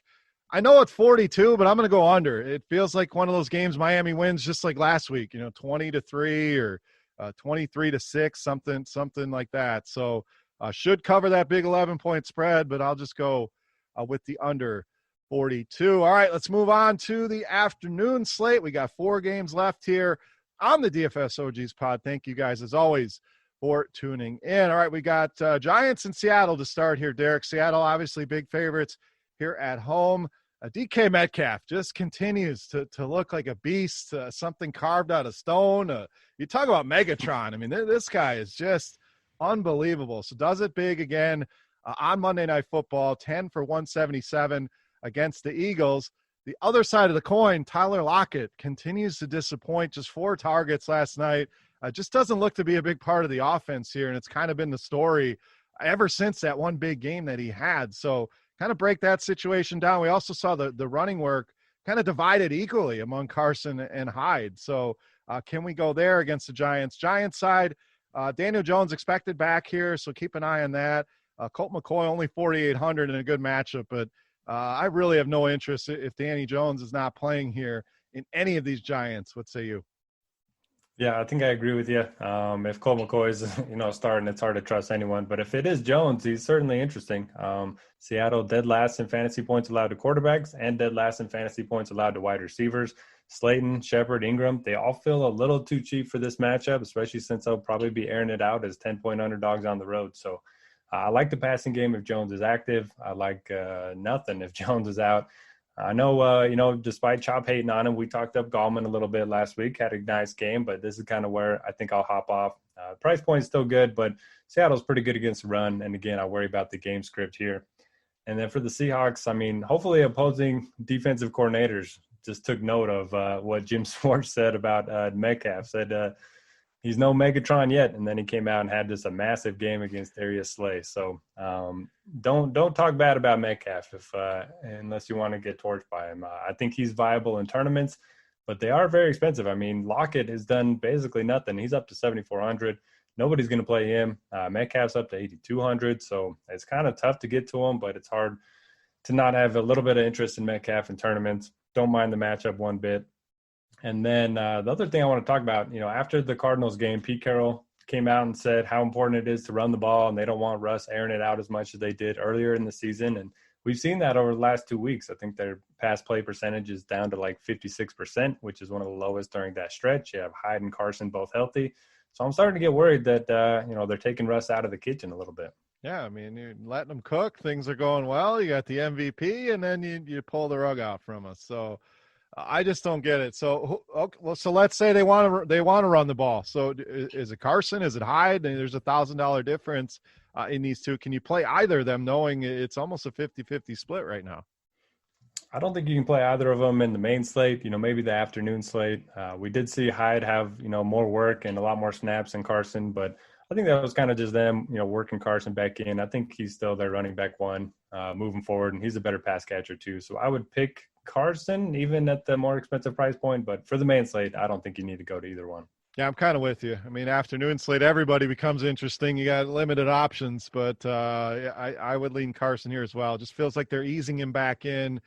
Speaker 1: I know it's 42, but I'm going to go under. It feels like one of those games Miami wins just like last week, 20-3 or 23-6, something like that. So should cover that big 11-point spread, but I'll just go with the under 42. All right, let's move on to the afternoon slate. We got 4 games left here on the DFS OGs pod. Thank you guys, as always, for tuning in. All right, we got Giants in Seattle to start here, Derek. Seattle, obviously big favorites here at home. DK Metcalf just continues to look like a beast, something carved out of stone. You talk about Megatron. I mean, this guy is just unbelievable. So does it big again on Monday Night Football, 10 for 177 against the Eagles. The other side of the coin, Tyler Lockett continues to disappoint. Just 4 targets last night. Just doesn't look to be a big part of the offense here, and it's kind of been the story ever since that one big game that he had. So kind of break that situation down. We also saw the running work kind of divided equally among Carson and Hyde. So can we go there against the Giants? Giants side, Daniel Jones expected back here, so keep an eye on that. Colt McCoy only 4,800 in a good matchup, but I really have no interest if Danny Jones is not playing here in any of these Giants. What say you?
Speaker 2: Yeah, I think I agree with you. If Colt McCoy is, starting, it's hard to trust anyone. But if it is Jones, he's certainly interesting. Seattle dead last in fantasy points allowed to quarterbacks and dead last in fantasy points allowed to wide receivers. Slayton, Shepard, Ingram, they all feel a little too cheap for this matchup, especially since they'll probably be airing it out as 10-point underdogs on the road. So I like the passing game if Jones is active. I like nothing if Jones is out. I know, despite Chop hating on him, we talked up Gallman a little bit last week, had a nice game, but this is kind of where I think I'll hop off. Price point is still good, but Seattle's pretty good against the run. And again, I worry about the game script here. And then for the Seahawks, I mean, hopefully opposing defensive coordinators just took note of what Jim Schwartz said about Metcalf, said he's no Megatron yet. And then he came out and had just a massive game against Darius Slay. So don't talk bad about Metcalf unless you want to get torched by him. I think he's viable in tournaments, but they are very expensive. I mean, Lockett has done basically nothing. He's up to 7,400. Nobody's going to play him. Metcalf's up to 8,200. So it's kind of tough to get to him, but it's hard to not have a little bit of interest in Metcalf in tournaments. Don't mind the matchup one bit. And then the other thing I want to talk about, after the Cardinals game, Pete Carroll came out and said how important it is to run the ball, and they don't want Russ airing it out as much as they did earlier in the season. And we've seen that over the last 2 weeks. I think their pass play percentage is down to like 56%, which is one of the lowest during that stretch. You have Hyde and Carson both healthy. So I'm starting to get worried that, they're taking Russ out of the kitchen a little bit.
Speaker 1: Yeah, I mean, you're letting them cook. Things are going well. You got the MVP, and then you pull the rug out from us. So I just don't get it. So, so let's say they want to run the ball. So is it Carson? Is it Hyde? And there's $1,000 difference in these two. Can you play either of them knowing it's almost a 50-50 split right now?
Speaker 2: I don't think you can play either of them in the main slate, maybe the afternoon slate. We did see Hyde have, more work and a lot more snaps than Carson, but I think that was kind of just them, working Carson back in. I think he's still their running back one moving forward, and he's a better pass catcher too. So I would pick Carson even at the more expensive price point, but for the main slate, I don't think you need to go to either one.
Speaker 1: Yeah, I'm kind of with you. I mean, afternoon slate, everybody becomes interesting. You got limited options, but I would lean Carson here as well. Just feels like they're easing him back in.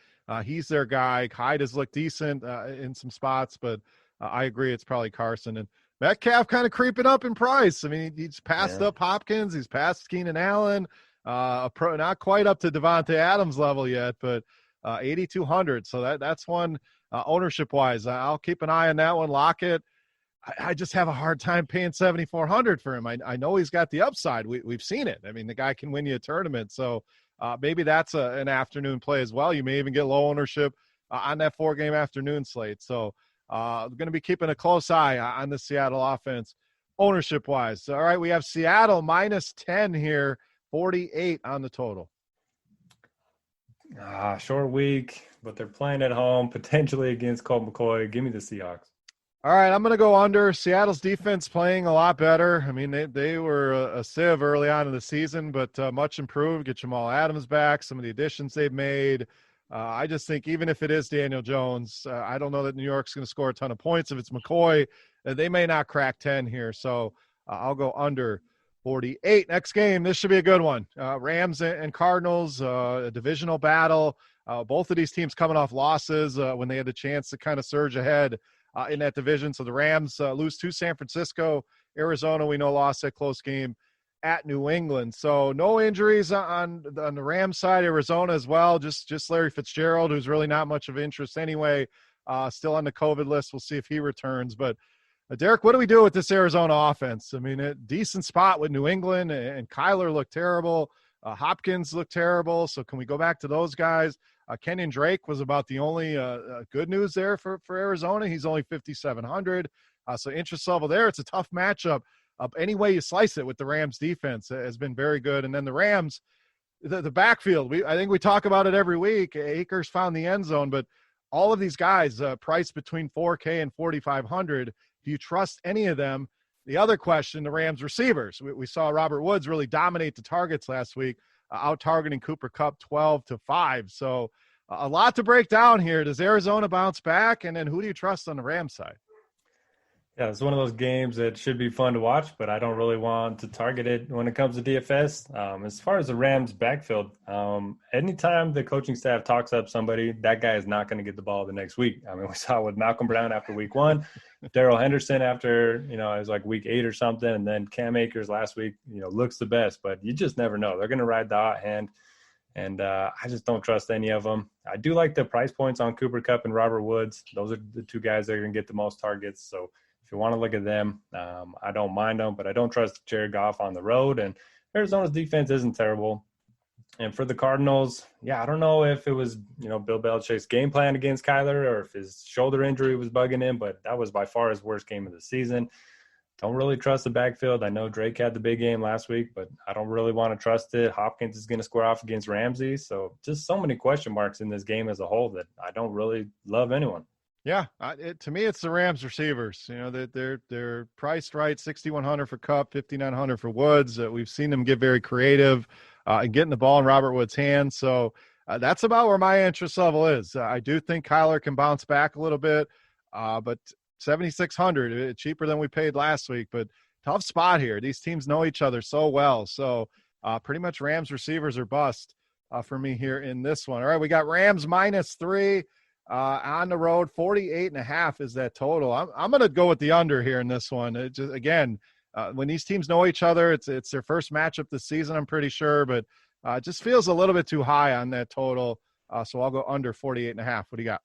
Speaker 1: He's their guy. Hyde has looked decent in some spots, but I agree it's probably Carson. And Metcalf kind of creeping up in price. I mean, he's passed up Hopkins. He's passed Keenan Allen. Not quite up to Devontae Adams level yet, but 8,200. So that's one ownership-wise. I'll keep an eye on that one. Lockett. I just have a hard time paying 7,400 for him. I know he's got the upside. We've seen it. I mean, the guy can win you a tournament. So maybe that's an afternoon play as well. You may even get low ownership on that 4-game afternoon slate. So going to be keeping a close eye on the Seattle offense ownership-wise. All right, we have Seattle minus 10 here, 48 on the total.
Speaker 2: Short week, but they're playing at home, potentially against Colt McCoy. Give me the Seahawks.
Speaker 1: All right, I'm going to go under. Seattle's defense playing a lot better. I mean, they were a sieve early on in the season, but much improved. Get Jamal Adams back, some of the additions they've made. I just think even if it is Daniel Jones, I don't know that New York's going to score a ton of points. If it's McCoy, they may not crack 10 here. So I'll go under 48. Next game, this should be a good one. Rams and Cardinals, a divisional battle. Both of these teams coming off losses when they had the chance to kind of surge ahead in that division. So the Rams lose to San Francisco. Arizona, we know, lost that close game at New England. So no injuries on the Rams side. Arizona as well. Just Larry Fitzgerald, who's really not much of interest anyway, still on the COVID list. We'll see if he returns. But Derek, what do we do with this Arizona offense? I mean, a decent spot with New England, and Kyler looked terrible. Hopkins looked terrible. So can we go back to those guys? Kenyon Drake was about the only good news there for Arizona. He's only 5,700. So interest level there. It's a tough matchup. Any way you slice it with the Rams defense has been very good. And then the Rams, the backfield, I think we talk about it every week. Akers found the end zone, but all of these guys priced between 4K and 4,500. Do you trust any of them? The other question, the Rams receivers. We saw Robert Woods really dominate the targets last week, out targeting Cooper Kupp 12-5. So a lot to break down here. Does Arizona bounce back? And then who do you trust on the Rams side?
Speaker 2: Yeah, it's one of those games that should be fun to watch, but I don't really want to target it when it comes to DFS. As far as the Rams backfield, anytime the coaching staff talks up somebody, that guy is not going to get the ball the next week. I mean, we saw with Malcolm Brown after week 1, Darrell Henderson after, it was like week 8 or something, and then Cam Akers last week, looks the best, but you just never know. They're going to ride the hot hand, and I just don't trust any of them. I do like the price points on Cooper Kupp and Robert Woods. Those are the two guys that are going to get the most targets, so if you want to look at them, I don't mind them, but I don't trust Jared Goff on the road. And Arizona's defense isn't terrible. And for the Cardinals, yeah, I don't know if it was, Bill Belichick's game plan against Kyler or if his shoulder injury was bugging him, but that was by far his worst game of the season. Don't really trust the backfield. I know Drake had the big game last week, but I don't really want to trust it. Hopkins is going to square off against Ramsey. So just so many question marks in this game as a whole that I don't really love anyone.
Speaker 1: Yeah, to me, it's the Rams receivers. They're priced right, 6,100 for Kupp, 5,900 for Woods. We've seen them get very creative and getting the ball in Robert Woods' hands. So that's about where my interest level is. I do think Kyler can bounce back a little bit, but 7,600, cheaper than we paid last week. But tough spot here. These teams know each other so well. So pretty much Rams receivers are bust for me here in this one. All right, we got Rams -3. On the road, 48.5 is that total. I'm going to go with the under here in this one. It just, again, when these teams know each other, it's their first matchup this season, I'm pretty sure, but it just feels a little bit too high on that total. So I'll go under 48.5. What do you got?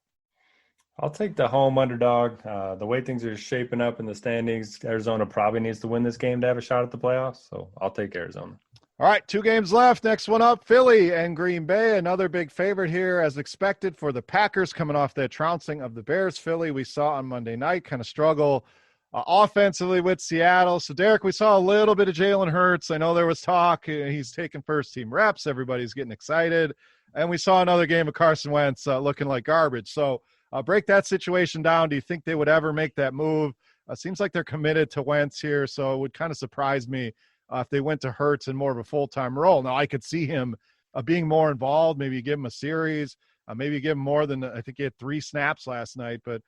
Speaker 2: I'll take the home underdog. The way things are shaping up in the standings, Arizona probably needs to win this game to have a shot at the playoffs. So I'll take Arizona.
Speaker 1: All right, 2 games left. Next one up, Philly and Green Bay. Another big favorite here, as expected, for the Packers coming off that trouncing of the Bears. Philly, we saw on Monday night, kind of struggle offensively with Seattle. So, Derek, we saw a little bit of Jalen Hurts. I know there was talk. He's taking first-team reps. Everybody's getting excited. And we saw another game of Carson Wentz looking like garbage. So, break that situation down. Do you think they would ever make that move? Seems like they're committed to Wentz here, so it would kind of surprise me if they went to Hurts in more of a full-time role. Now, I could see him being more involved, maybe give him a series, maybe give him more than, I think he had 3 snaps last night, but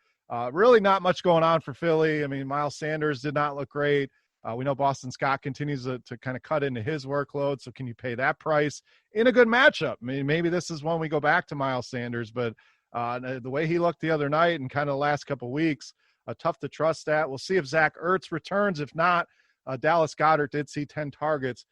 Speaker 1: really not much going on for Philly. I mean, Miles Sanders did not look great. We know Boston Scott continues to kind of cut into his workload, so can you pay that price in a good matchup? I mean, maybe this is when we go back to Miles Sanders, but the way he looked the other night and kind of the last couple of weeks, tough to trust that. We'll see if Zach Ertz returns. If not, Dallas Goedert did see 10 targets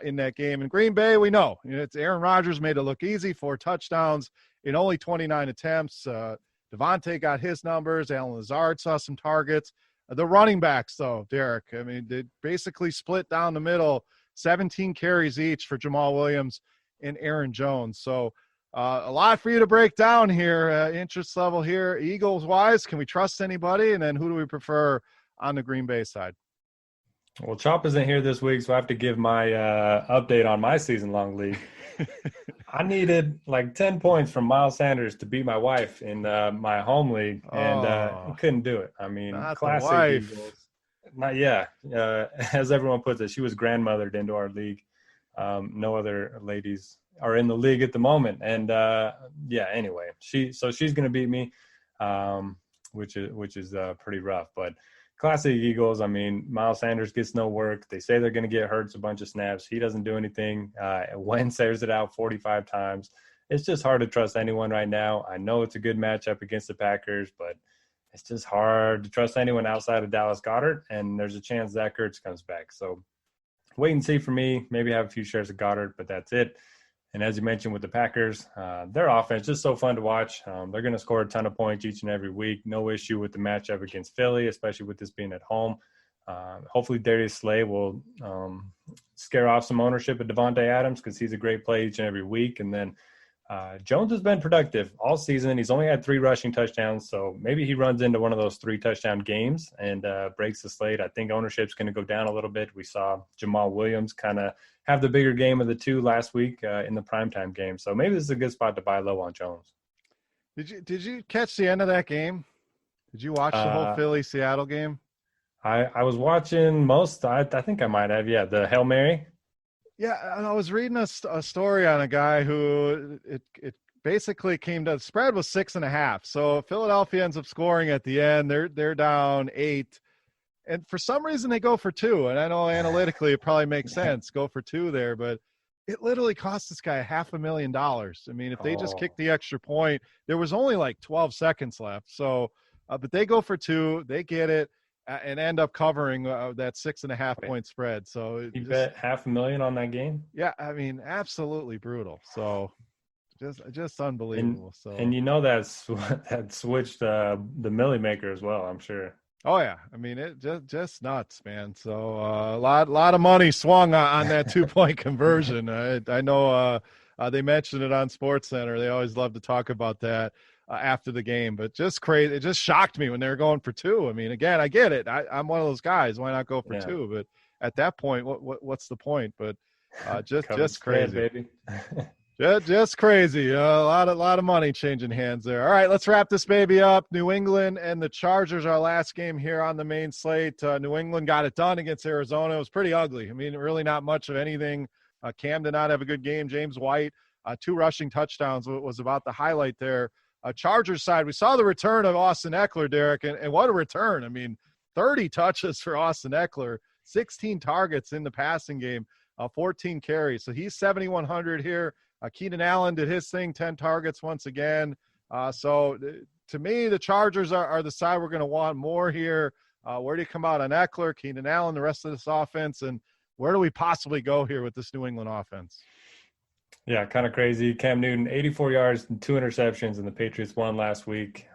Speaker 1: in that game. In Green Bay, we know it's Aaron Rodgers made it look easy, 4 touchdowns in only 29 attempts. Devontae got his numbers. Alan Lazard saw some targets. The running backs, though, Derek, I mean, they basically split down the middle, 17 carries each for Jamal Williams and Aaron Jones. So a lot for you to break down here. Interest level here, Eagles-wise, can we trust anybody? And then who do we prefer on the Green Bay side?
Speaker 2: Well, Chop isn't here this week, so I have to give my update on my season-long league. I needed like 10 points from Miles Sanders to beat my wife in my home league, and couldn't do it. I mean, classic Eagles. As everyone puts it, she was grandmothered into our league. No other ladies are in the league at the moment, and anyway, she's going to beat me, which is pretty rough, but. Classic Eagles. I mean, Miles Sanders gets no work. They say they're going to get Hurts a bunch of snaps. He doesn't do anything. Wentz airs it out 45 times. It's just hard to trust anyone right now. I know it's a good matchup against the Packers, but it's just hard to trust anyone outside of Dallas Goedert, and there's a chance Zach Ertz comes back. So wait and see for me. Maybe have a few shares of Goddard, but that's it. And as you mentioned with the Packers, their offense just so fun to watch. They're going to score a ton of points each and every week. No issue with the matchup against Philly, especially with this being at home. Hopefully Darius Slay will scare off some ownership of Devontae Adams because he's a great play each and every week. And then Jones has been productive all season. He's only had 3 rushing touchdowns, so maybe he runs into one of those 3-touchdown games and breaks the slate. I think ownership's going to go down a little bit. We saw Jamal Williams kind of have the bigger game of the 2 last week in the primetime game. So maybe this is a good spot to buy low on Jones.
Speaker 1: Did you catch the end of that game? Did you watch the whole Philly-Seattle game?
Speaker 2: I was watching most. I think I might have. Yeah, the Hail Mary.
Speaker 1: Yeah, I was reading a story on a guy who it basically came to – the spread was 6.5. So Philadelphia ends up scoring at the end. They're down 8. And for some reason they go for 2. And I know analytically it probably makes sense, go for 2 there. But it literally cost this guy $500,000. I mean, if they just kicked the extra point, there was only like 12 seconds left. So but they go for 2. They get it. And end up covering that 6.5 point spread. So
Speaker 2: you bet $500,000 on that game?
Speaker 1: Yeah, I mean, absolutely brutal. So just unbelievable.
Speaker 2: And you know that switched the Millie Maker as well, I'm sure.
Speaker 1: Oh yeah, I mean it just nuts, man. So a lot of money swung on that 2-point conversion. I know they mentioned it on SportsCenter. They always love to talk about that after the game, but just crazy. It just shocked me when they were going for two. I mean, again, I get it. I'm one of those guys. Why not go for two? But at that point, what's the point? But just crazy,
Speaker 2: baby.
Speaker 1: Just crazy. A lot of money changing hands there. All right, let's wrap this baby up. New England and the Chargers, our last game here on the main slate. New England got it done against Arizona. It was pretty ugly. I mean, really not much of anything. Cam did not have a good game. James White, 2 rushing touchdowns was about the highlight there. Chargers side, we saw the return of Austin Eckler, Derek, and what a return. I mean, 30 touches for Austin Eckler, 16 targets in the passing game, 14 carries. So he's 7,100 here. Keenan Allen did his thing, 10 targets once again. So to me, the Chargers are the side we're going to want more here. Where do you come out on Eckler, Keenan Allen, the rest of this offense, and where do we possibly go here with this New England offense?
Speaker 2: Yeah, kind of crazy. Cam Newton, 84 yards and 2 interceptions, and the Patriots won last week.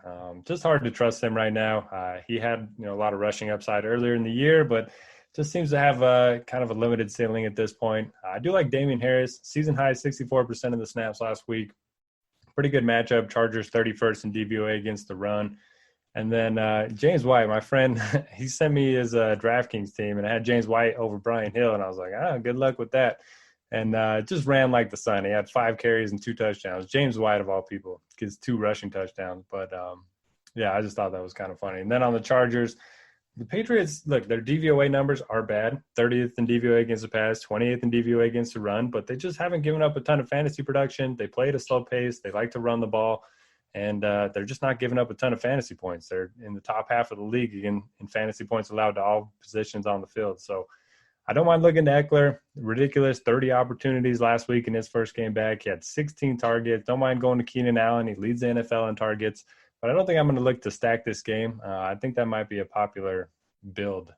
Speaker 2: Just hard to trust him right now. He had a lot of rushing upside earlier in the year, but just seems to have kind of a limited ceiling at this point. I do like Damian Harris, season high 64% of the snaps last week. Pretty good matchup. Chargers 31st in DVOA against the run. And then James White, my friend, he sent me his DraftKings team, and I had James White over Brian Hill, and I was like, good luck with that. And just ran like the sun. He had 5 carries and 2 touchdowns. James White, of all people, gets 2 rushing touchdowns. But, I just thought that was kind of funny. And then on the Chargers, the Patriots, look, their DVOA numbers are bad. 30th in DVOA against the pass, 20th in DVOA against the run, but they just haven't given up a ton of fantasy production. They play at a slow pace. They like to run the ball, and they're just not giving up a ton of fantasy points. They're in the top half of the league in fantasy points allowed to all positions on the field. So I don't mind looking to Eckler. Ridiculous 30 opportunities last week in his first game back. He had 16 targets. Don't mind going to Keenan Allen. He leads the NFL in targets. But I don't think I'm going to look to stack this game. I think that might be a popular build,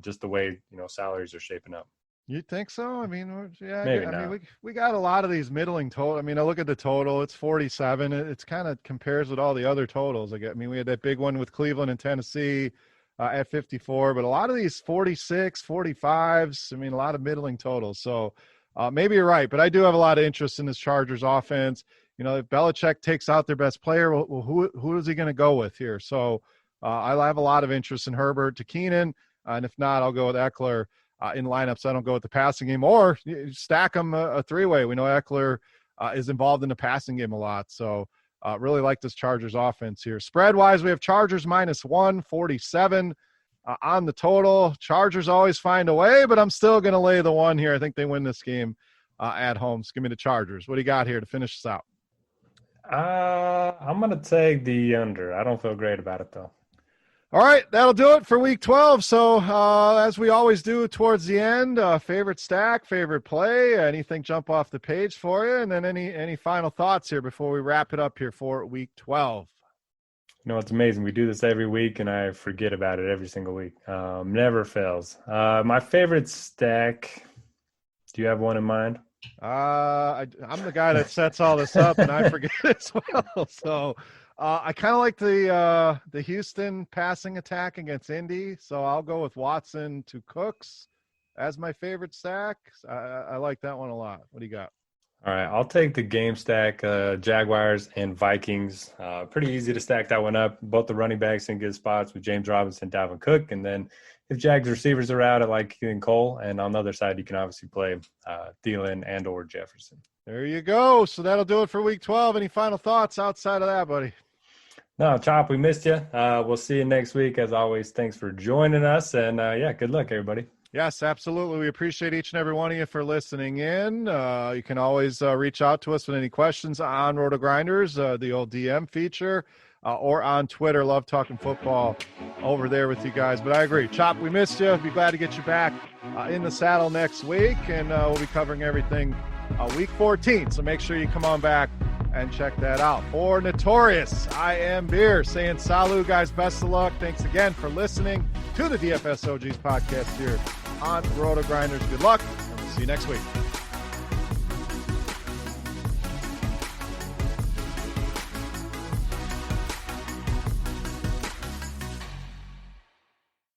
Speaker 2: just the way salaries are shaping up.
Speaker 1: You think so? I mean, yeah.
Speaker 2: Maybe
Speaker 1: I
Speaker 2: not.
Speaker 1: mean, we got a lot of these middling total. I mean, I look at the total; it's 47. It's kind of compares with all the other totals. I mean, we had that big one with Cleveland and Tennessee at 54, but a lot of these 46, 45s. I mean, a lot of middling totals. So maybe you're right, but I do have a lot of interest in this Chargers offense. If Belichick takes out their best player, well, who is he going to go with here? So I have a lot of interest in Herbert to Keenan, and if not, I'll go with Eckler in lineups. I don't go with the passing game, or stack them a 3-way. We know Eckler is involved in the passing game a lot, so really like this Chargers offense here. Spread-wise, we have Chargers minus 147 on the total. Chargers always find a way, but I'm still going to lay the 1 here. I think they win this game at home. So give me the Chargers. What do you got here to finish this out?
Speaker 2: I'm going to take the under. I don't feel great about it, though.
Speaker 1: All right, that'll do it for Week 12. So as we always do towards the end, favorite stack, favorite play, anything jump off the page for you, and then any final thoughts here before we wrap it up here for Week 12.
Speaker 2: It's amazing. We do this every week, and I forget about it every single week. Never fails. My favorite stack, do you have one in mind?
Speaker 1: I'm the guy that sets all this up, and I forget as well. So I kind of like the Houston passing attack against Indy, so I'll go with Watson to Cooks as my favorite stack. I like that one a lot. What do you got?
Speaker 2: All right, I'll take the game stack, Jaguars and Vikings. Pretty easy to stack that one up. Both the running backs in good spots with James Robinson, Dalvin Cook, and then if Jags receivers are out, I like Keelan Cole. And on the other side, you can obviously play Thielen and or Jefferson.
Speaker 1: There you go. So that'll do it for Week 12. Any final thoughts outside of that, buddy?
Speaker 2: No, Chop, we missed you. We'll see you next week. As always, thanks for joining us. And, good luck, everybody.
Speaker 1: Yes, absolutely. We appreciate each and every one of you for listening in. You can always reach out to us with any questions on RotoGrinders, the old DM feature, or on Twitter. Love talking football over there with you guys. But I agree. Chop, we missed you. Be glad to get you back in the saddle next week. And we'll be covering everything Week 14. So make sure you come on back and check that out. For Notorious, I am Beer saying salut, guys. Best of luck. Thanks again for listening to the DFS OGs podcast here on RotoGrinders. Good luck, and we'll see you next week.